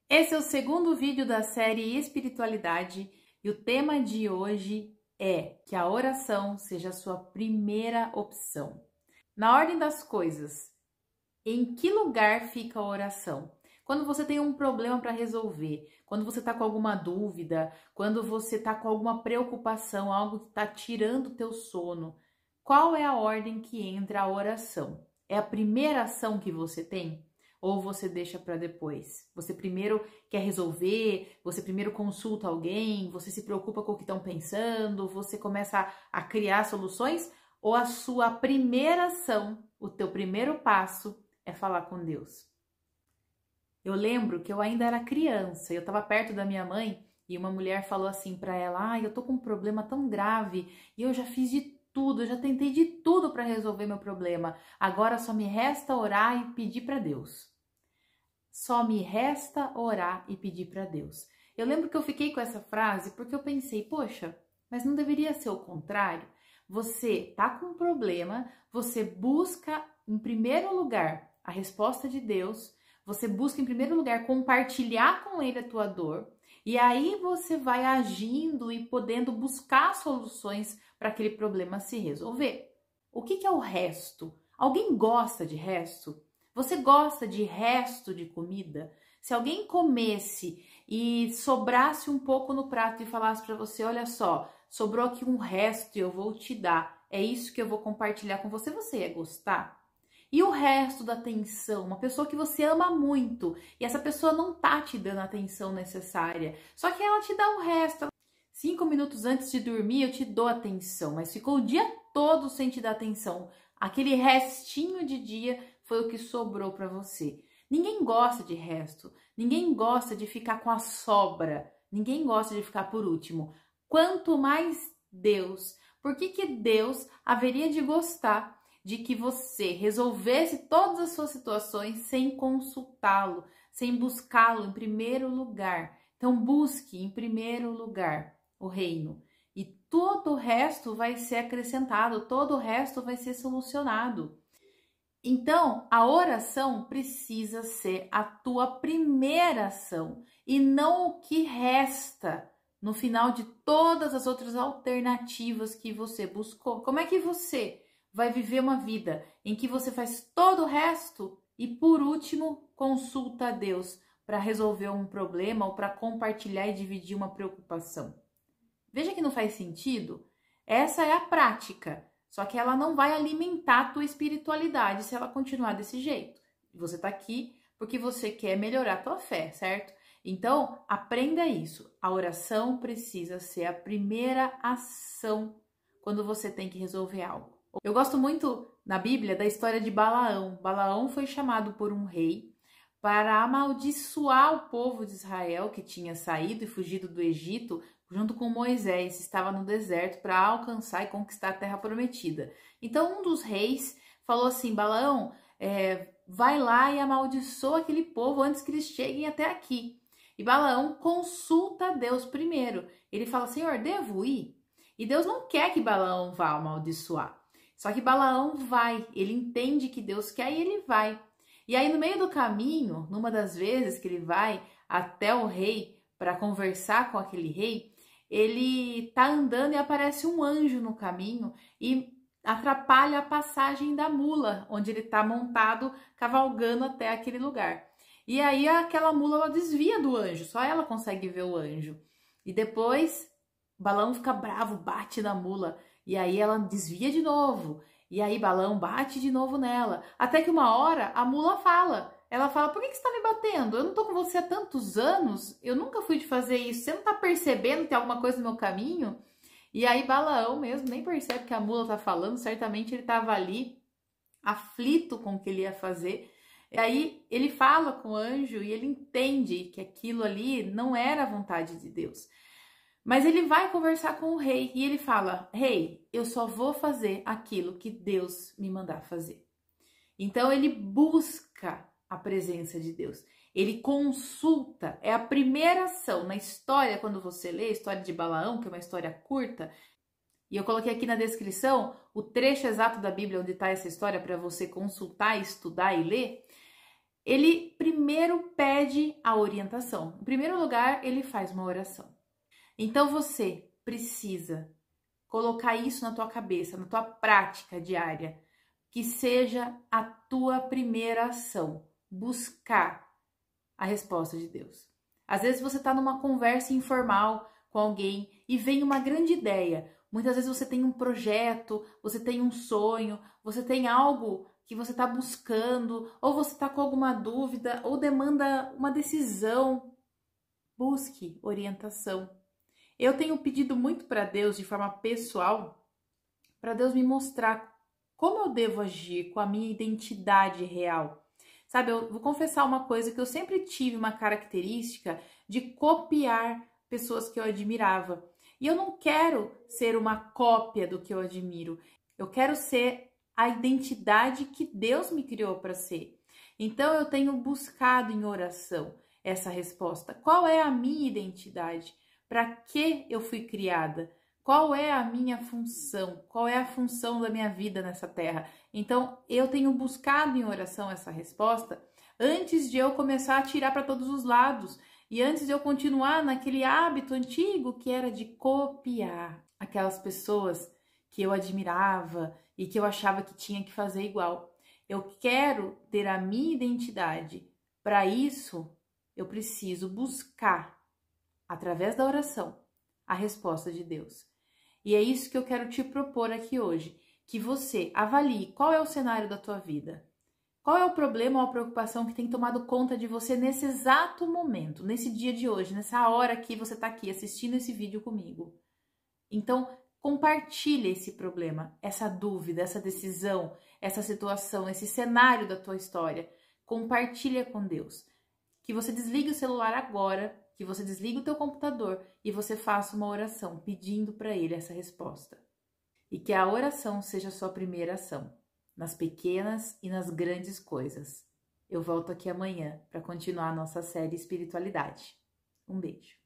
Esse é o segundo vídeo da série Espiritualidade e o tema de hoje é que a oração seja a sua primeira opção. Na ordem das coisas, em que lugar fica a oração? Quando você tem um problema para resolver, quando você está com alguma dúvida, quando você está com alguma preocupação, algo que está tirando o teu sono, qual é a ordem que entra a oração? É a primeira ação que você tem? Ou você deixa para depois? Você primeiro quer resolver, você primeiro consulta alguém, você se preocupa com o que estão pensando, você começa a criar soluções? Ou a sua primeira ação, o teu primeiro passo é falar com Deus? Eu lembro que eu ainda era criança, eu estava perto da minha mãe e uma mulher falou assim para ela: "Ai, eu tô com um problema tão grave e eu já fiz de tudo, eu já tentei de tudo para resolver meu problema. Agora só me resta orar e pedir para Deus." Só me resta orar e pedir para Deus. Eu lembro que eu fiquei com essa frase porque eu pensei, poxa, mas não deveria ser o contrário? Você tá com um problema, você busca em primeiro lugar a resposta de Deus, você busca em primeiro lugar compartilhar com Ele a tua dor, e aí você vai agindo e podendo buscar soluções para aquele problema se resolver. O que é o resto? Alguém gosta de resto? Você gosta de resto de comida? Se alguém comesse e sobrasse um pouco no prato e falasse para você, olha só, sobrou aqui um resto e eu vou te dar, é isso que eu vou compartilhar com você, você ia gostar? E o resto da atenção, uma pessoa que você ama muito e essa pessoa não tá te dando a atenção necessária, só que ela te dá o resto. 5 minutos antes de dormir eu te dou atenção, mas ficou o dia todo sem te dar atenção. Aquele restinho de dia foi o que sobrou para você. Ninguém gosta de resto, ninguém gosta de ficar com a sobra, ninguém gosta de ficar por último. Quanto mais Deus. Por que Deus haveria de gostar de que você resolvesse todas as suas situações sem consultá-lo, sem buscá-lo em primeiro lugar? Então busque em primeiro lugar o reino. E todo o resto vai ser acrescentado, todo o resto vai ser solucionado. Então, a oração precisa ser a tua primeira ação e não o que resta no final de todas as outras alternativas que você buscou. Como é que você vai viver uma vida em que você faz todo o resto e, por último, consulta a Deus para resolver um problema ou para compartilhar e dividir uma preocupação? Veja que não faz sentido? Essa é a prática. Só que ela não vai alimentar a tua espiritualidade se ela continuar desse jeito. Você tá aqui porque você quer melhorar a tua fé, certo? Então, aprenda isso. A oração precisa ser a primeira ação quando você tem que resolver algo. Eu gosto muito na Bíblia da história de Balaão. Balaão foi chamado por um rei para amaldiçoar o povo de Israel que tinha saído e fugido do Egito junto com Moisés, estava no deserto para alcançar e conquistar a terra prometida. Então um dos reis falou assim: Balaão, vai lá e amaldiçoa aquele povo antes que eles cheguem até aqui. E Balaão consulta a Deus primeiro. Ele fala: Senhor, devo ir? E Deus não quer que Balaão vá amaldiçoar. Só que Balaão vai, ele entende que Deus quer e ele vai. E aí no meio do caminho, numa das vezes que ele vai até o rei para conversar com aquele rei, ele tá andando e aparece um anjo no caminho e atrapalha a passagem da mula, onde ele tá montado, cavalgando até aquele lugar. E aí aquela mula, ela desvia do anjo, só ela consegue ver o anjo. E depois Balão fica bravo, bate na mula, e aí ela desvia de novo. E aí Balão bate de novo nela, até que uma hora a mula fala. Ela fala: por que você tá me batendo? Eu não tô com você há tantos anos, eu nunca fui te fazer isso, você não tá percebendo que tem alguma coisa no meu caminho? E aí Balaão mesmo nem percebe que a mula tá falando, certamente ele tava ali aflito com o que ele ia fazer. E aí ele fala com o anjo e ele entende que aquilo ali não era a vontade de Deus. Mas ele vai conversar com o rei e ele fala: rei, eu só vou fazer aquilo que Deus me mandar fazer. Então ele busca a presença de Deus. Ele consulta, é a primeira ação na história. Quando você lê a história de Balaão, que é uma história curta, e eu coloquei aqui na descrição o trecho exato da Bíblia onde está essa história para você consultar, estudar e ler. ele primeiro pede a orientação. Em primeiro lugar, ele faz uma oração. Então você precisa colocar isso na tua cabeça, na tua prática diária, que seja a tua primeira ação, buscar a resposta de Deus. Às vezes você está numa conversa informal com alguém e vem uma grande ideia. Muitas vezes você tem um projeto, você tem um sonho, você tem algo que você está buscando, ou você está com alguma dúvida, ou demanda uma decisão. Busque orientação. Eu tenho pedido muito para Deus, de forma pessoal, para Deus me mostrar como eu devo agir com a minha identidade real. Sabe, eu vou confessar uma coisa, que eu sempre tive uma característica de copiar pessoas que eu admirava. E eu não quero ser uma cópia do que eu admiro. Eu quero ser a identidade que Deus me criou para ser. Então eu tenho buscado em oração essa resposta. Qual é a minha identidade? Para que eu fui criada? Qual é a minha função? Qual é a função da minha vida nessa terra? Então, eu tenho buscado em oração essa resposta antes de eu começar a tirar para todos os lados e antes de eu continuar naquele hábito antigo que era de copiar aquelas pessoas que eu admirava e que eu achava que tinha que fazer igual. Eu quero ter a minha identidade. Para isso, eu preciso buscar, através da oração, a resposta de Deus. E é isso que eu quero te propor aqui hoje, que você avalie qual é o cenário da tua vida, qual é o problema ou a preocupação que tem tomado conta de você nesse exato momento, nesse dia de hoje, nessa hora que você está aqui assistindo esse vídeo comigo. Então, compartilhe esse problema, essa dúvida, essa decisão, essa situação, esse cenário da tua história. Compartilha com Deus. Que você desligue o celular agora, que você desligue o teu computador e você faça uma oração pedindo para Ele essa resposta. E que a oração seja a sua primeira ação, nas pequenas e nas grandes coisas. Eu volto aqui amanhã para continuar a nossa série Espiritualidade. Um beijo.